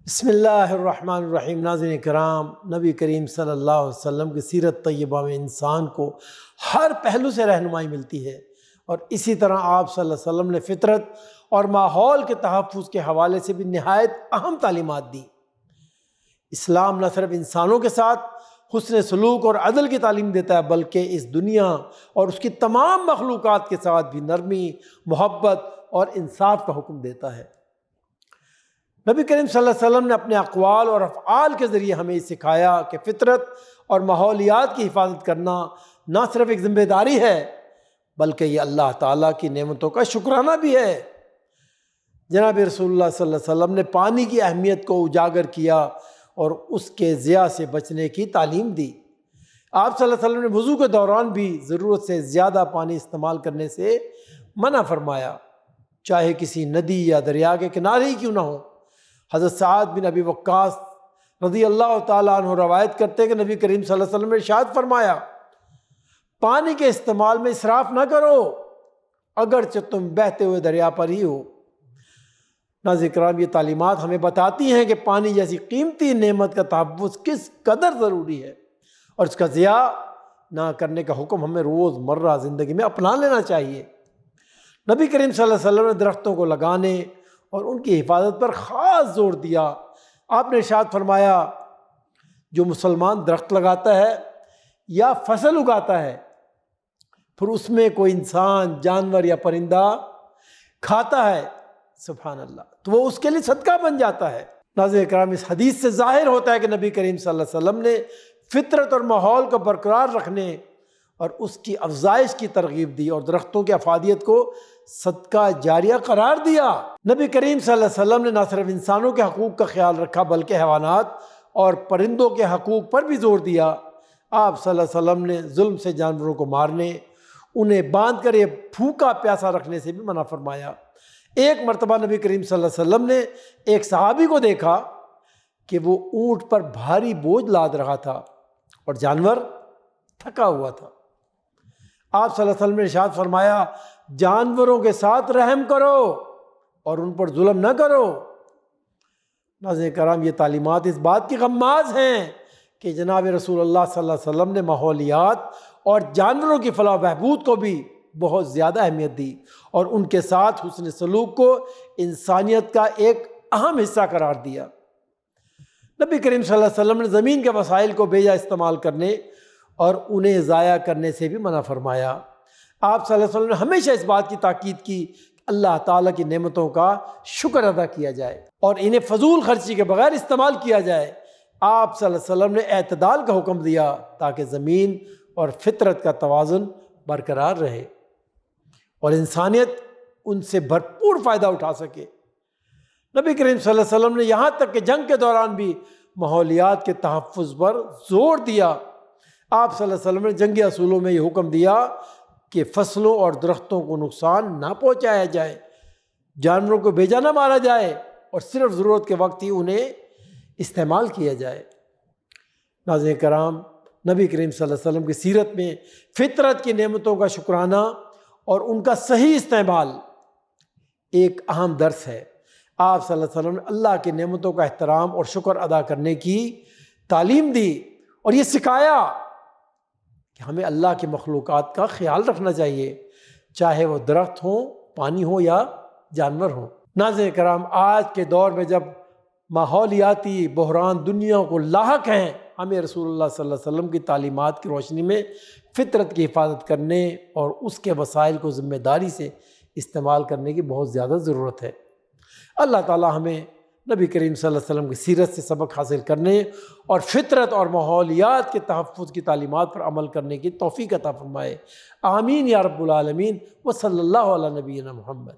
بسم اللہ الرحمن الرحیم۔ ناظرین کرام، نبی کریم صلی اللہ علیہ وسلم کی سیرت طیبہ میں انسان کو ہر پہلو سے رہنمائی ملتی ہے، اور اسی طرح آپ صلی اللہ علیہ وسلم نے فطرت اور ماحول کے تحفظ کے حوالے سے بھی نہایت اہم تعلیمات دی۔ اسلام نہ صرف انسانوں کے ساتھ حسن سلوک اور عدل کی تعلیم دیتا ہے، بلکہ اس دنیا اور اس کی تمام مخلوقات کے ساتھ بھی نرمی، محبت اور انصاف کا حکم دیتا ہے۔ نبی کریم صلی اللہ علیہ وسلم نے اپنے اقوال اور افعال کے ذریعے ہمیں یہ سکھایا کہ فطرت اور ماحولیات کی حفاظت کرنا نہ صرف ایک ذمہ داری ہے، بلکہ یہ اللہ تعالیٰ کی نعمتوں کا شکرانہ بھی ہے۔ جناب رسول اللہ صلی اللہ علیہ وسلم نے پانی کی اہمیت کو اجاگر کیا اور اس کے ضیاع سے بچنے کی تعلیم دی۔ آپ صلی اللہ علیہ وسلم نے وضو کے دوران بھی ضرورت سے زیادہ پانی استعمال کرنے سے منع فرمایا، چاہے کسی ندی یا دریا کے کنارے ہی کیوں نہ ہو۔ حضرت سعد بن ابی وقاص رضی اللہ تعالیٰ عنہ روایت کرتے ہیں کہ نبی کریم صلی اللہ علیہ وسلم نے ارشاد فرمایا، پانی کے استعمال میں اسراف نہ کرو، اگرچہ تم بہتے ہوئے دریا پر ہی ہو۔ ناظرین کرام، یہ تعلیمات ہمیں بتاتی ہیں کہ پانی جیسی قیمتی نعمت کا تحفظ کس قدر ضروری ہے، اور اس کا ضیاع نہ کرنے کا حکم ہمیں روز مرہ زندگی میں اپنا لینا چاہیے۔ نبی کریم صلی اللہ علیہ وسلم نے درختوں کو لگانے اور ان کی حفاظت پر خاص زور دیا۔ آپ نے ارشاد فرمایا، جو مسلمان درخت لگاتا ہے یا فصل اگاتا ہے، پھر اس میں کوئی انسان، جانور یا پرندہ کھاتا ہے، سبحان اللہ، تو وہ اس کے لیے صدقہ بن جاتا ہے۔ ناظرین کرام، اس حدیث سے ظاہر ہوتا ہے کہ نبی کریم صلی اللہ علیہ وسلم نے فطرت اور ماحول کو برقرار رکھنے اور اس کی افزائش کی ترغیب دی، اور درختوں کی افادیت کو صدقہ جاریہ قرار دیا۔ نبی کریم صلی اللہ علیہ وسلم نے نہ صرف انسانوں کے حقوق کا خیال رکھا، بلکہ حیوانات اور پرندوں کے حقوق پر بھی زور دیا۔ آپ صلی اللہ علیہ وسلم نے ظلم سے جانوروں کو مارنے، انہیں باندھ کر یہ بھوکا پیاسا رکھنے سے بھی منع فرمایا۔ ایک مرتبہ نبی کریم صلی اللہ علیہ وسلم نے ایک صحابی کو دیکھا کہ وہ اونٹ پر بھاری بوجھ لاد رہا تھا اور جانور تھکا ہوا تھا۔ آپ صلی اللہ علیہ وسلم نے ارشاد فرمایا، جانوروں کے ساتھ رحم کرو اور ان پر ظلم نہ کرو۔ ناظرین کرام، یہ تعلیمات اس بات کی غماز ہیں کہ جناب رسول اللہ صلی اللہ علیہ وسلم نے ماحولیات اور جانوروں کی فلاح و بہبود کو بھی بہت زیادہ اہمیت دی، اور ان کے ساتھ حسن سلوک کو انسانیت کا ایک اہم حصہ قرار دیا۔ نبی کریم صلی اللہ علیہ وسلم نے زمین کے وسائل کو بے جا استعمال کرنے اور انہیں ضائع کرنے سے بھی منع فرمایا۔ آپ صلی اللہ علیہ وسلم نے ہمیشہ اس بات کی تاکید کی کہ اللہ تعالیٰ کی نعمتوں کا شکر ادا کیا جائے اور انہیں فضول خرچی کے بغیر استعمال کیا جائے۔ آپ صلی اللہ علیہ وسلم نے اعتدال کا حکم دیا تاکہ زمین اور فطرت کا توازن برقرار رہے اور انسانیت ان سے بھرپور فائدہ اٹھا سکے۔ نبی کریم صلی اللہ علیہ وسلم نے یہاں تک کہ جنگ کے دوران بھی ماحولیات کے تحفظ پر زور دیا۔ آپ صلی اللہ علیہ وسلم نے جنگی اصولوں میں یہ حکم دیا کہ فصلوں اور درختوں کو نقصان نہ پہنچایا جائے، جانوروں کو بھیجا نہ مارا جائے، اور صرف ضرورت کے وقت ہی انہیں استعمال کیا جائے۔ ناظرین کرام، نبی کریم صلی اللہ علیہ وسلم کی سیرت میں فطرت کی نعمتوں کا شکرانہ اور ان کا صحیح استعمال ایک اہم درس ہے۔ آپ صلی اللہ علیہ وسلم نے اللہ کی نعمتوں کا احترام اور شکر ادا کرنے کی تعلیم دی، اور یہ سکھایا کہ ہمیں اللہ کی مخلوقات کا خیال رکھنا چاہیے، چاہے وہ درخت ہوں، پانی ہو یا جانور ہوں۔ ناظرین کرام، آج کے دور میں جب ماحولیاتی بحران دنیا کو لاحق ہیں، ہمیں رسول اللہ صلی اللہ علیہ وسلم کی تعلیمات کی روشنی میں فطرت کی حفاظت کرنے اور اس کے وسائل کو ذمہ داری سے استعمال کرنے کی بہت زیادہ ضرورت ہے۔ اللہ تعالیٰ ہمیں نبی کریم صلی اللہ علیہ وسلم کی سیرت سے سبق حاصل کرنے اور فطرت اور ماحولیات کے تحفظ کی تعلیمات پر عمل کرنے کی توفیق عطا فرمائے۔ آمین یا رب العالمین، وصلی اللہ علی نبینا محمد۔